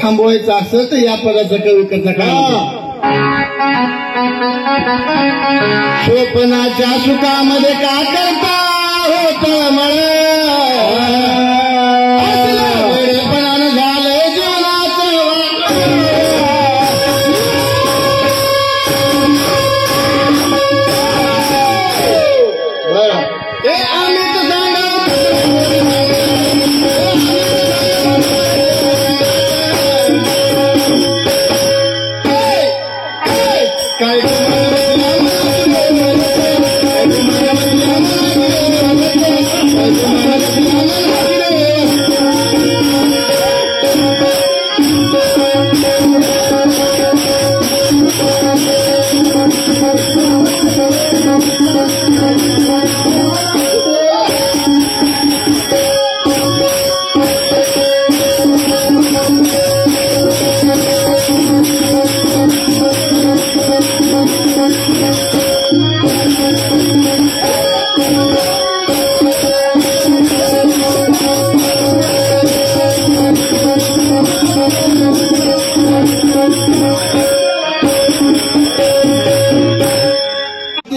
थांबवायचं असेल तर या पदाचा कवी कसा काय स्वप्नाच्या सुखामध्ये का करता होत वेळेपणानं झालंय जीवनाचं बरं हे आम्ही तर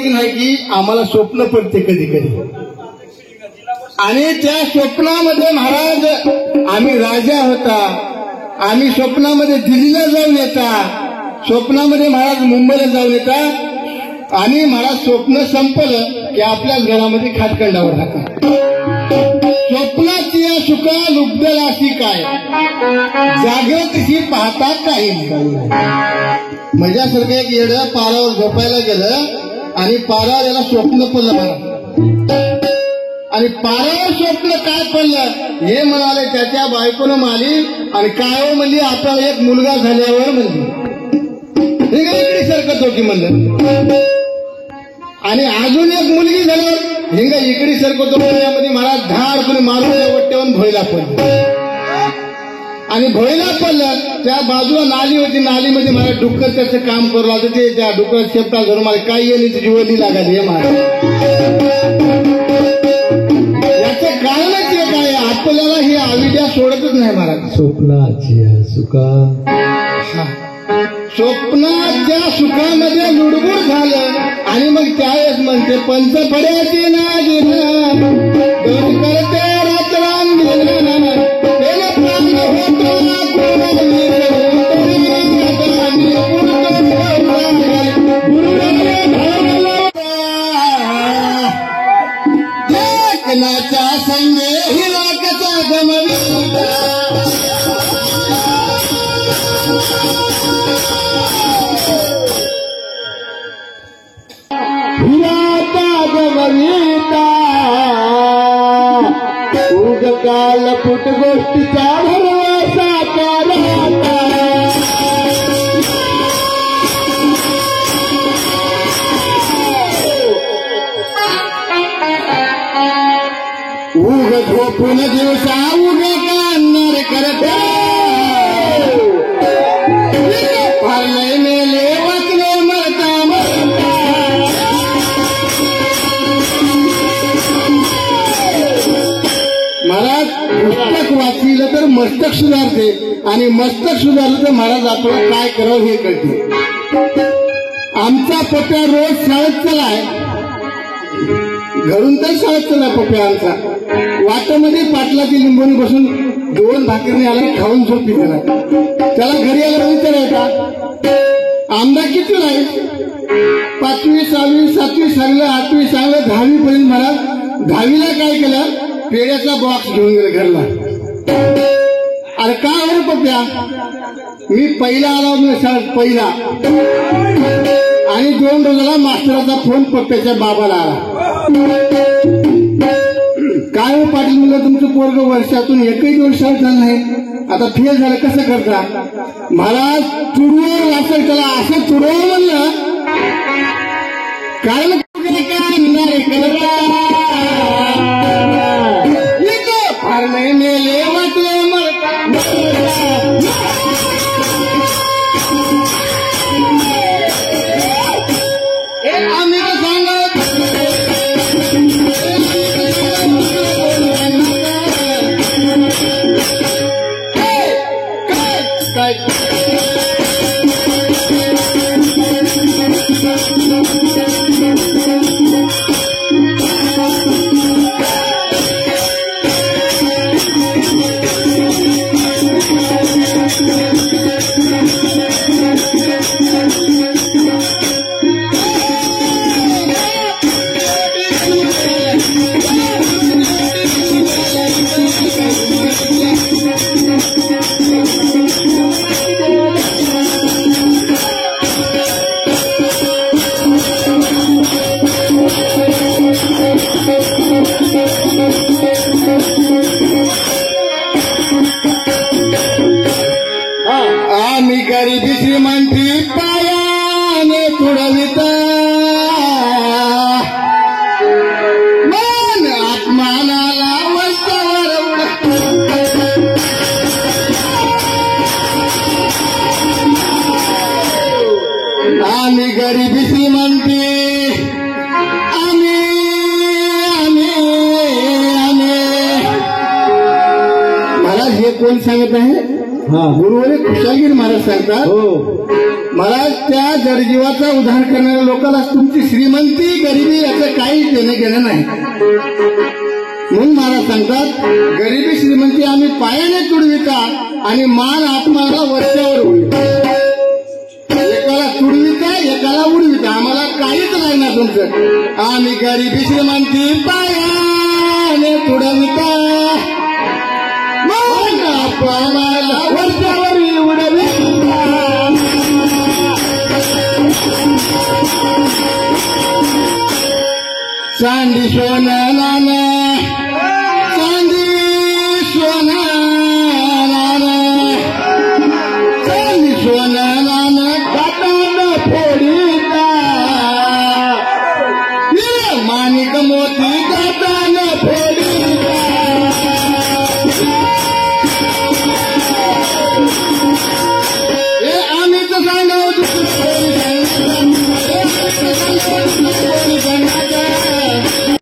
नाही की आम्हाला स्वप्न पडते कधी कधी आणि त्या स्वप्नामध्ये महाराज आम्ही राजा होता आम्ही स्वप्नामध्ये दिल्लीला जाऊन येता स्वप्नामध्ये महाराज मुंबईला जाऊन येता आणि महाराज स्वप्न संपलं की आपल्याच घरामध्ये खाटखंडावर राहतात स्वप्नाची या सुखा लुब्धल अशी काय जागृत ही पाहता काही माझ्यासारखं एक येडं पारावर झोपायला गेलं आणि पारा याला स्वप्न पडलं मला आणि पारावर स्वप्न काय पडलं हे म्हणाले त्याच्या बायकोनं माली आणि काय म्हणली आपल्याला एक मुलगा झाल्यावर म्हणली हे काय इकडे सरकत होती म्हणलं आणि अजून एक मुलगी झाल्यावर हिंगा इकडे सरकत होतो यामध्ये मला धाड कोणी मारून वट्ट्यावरून भोयला पडलं आणि भोयला पडलं त्या बाजूला नाली होती नालीमध्ये मला डुक्कर त्याचं काम करू लागतं ते त्या डुक्कर शेपटा धरून मला काही येणे जीवनी लागायची हे मला याचं कारणच एक आहे आपल्याला ही आविद्या सोडतच नाही मला स्वप्नाची सुखा स्वप्नाच्या सुखामध्ये लुडबुड झालं आणि मग त्यावेळेस म्हणते पंचफड्याची ना गेलं करते रात्रान गेलं लेखनाच्या संगे हिराकाचा गमविता उगकाल पुट गोष्टीचा भरवसा राहता उग झोपून दिवसा उग कान्नर करत फारलय मेले वाचले मरता महाराज पुस्तक वाचलं तर मस्तक सुधारते आणि मस्तक सुधारलं तर महाराज आपण काय करावं हे कळते आमचा पप्या रोज शाळेत चलाय घरून तर शाळेत चला पप्या आमचा वाटामध्ये पाटलाची लिंबून बसून 2 भाकरी आला खाऊन झोपी त्याला घरी आल्यावर विचारायचा आमदार किती आहे 5वी 6वी 7वी 8वी 10वी पर्यंत महाराज 10वीला काय केलं पेड्याचा बॉक्स घेऊन गेला घरला अरे का हो पप्या मी पहिला आला शाळेत पहिला आणि 2 रोजाला मास्तराचा फोन पप्प्याच्या बाबाला आला काय हो पाटील मुलं तुमचं पोरग वर्षातून एकही दिवस शाळेत झालं नाही आता फेल झालं कसं करता महाराज तुडवं वाचल त्याला असं तुडवं म्हणलं कारण फार नाही मेले वाटले आम्ही सांगत सांगत आहे. हा गुरुवारी खुशालगिरी महाराज सांगतात, हो महाराज त्या जडजीवाचा उद्धार करणाऱ्या लोकांना तुमची श्रीमंती गरिबी याचं काही देणं घेणं नाही. म्हणून महाराज सांगतात, गरिबी श्रीमंती आम्ही पायाने तुडविता आणि मान आत्माला वरच्यावर उडविता. एकाला तुडविता एकाला उडविता, आम्हाला काहीच नाही ना तुमचं. आम्ही गरिबी श्रीमंती पायाने तुडविता, मान आत्माला वरच्यावर उडविता. चांदी सोनं नाणं, चांदी सोनं नाणं, चांदी सोनं नाणं काटानं फोडिता, माणिक मोती काट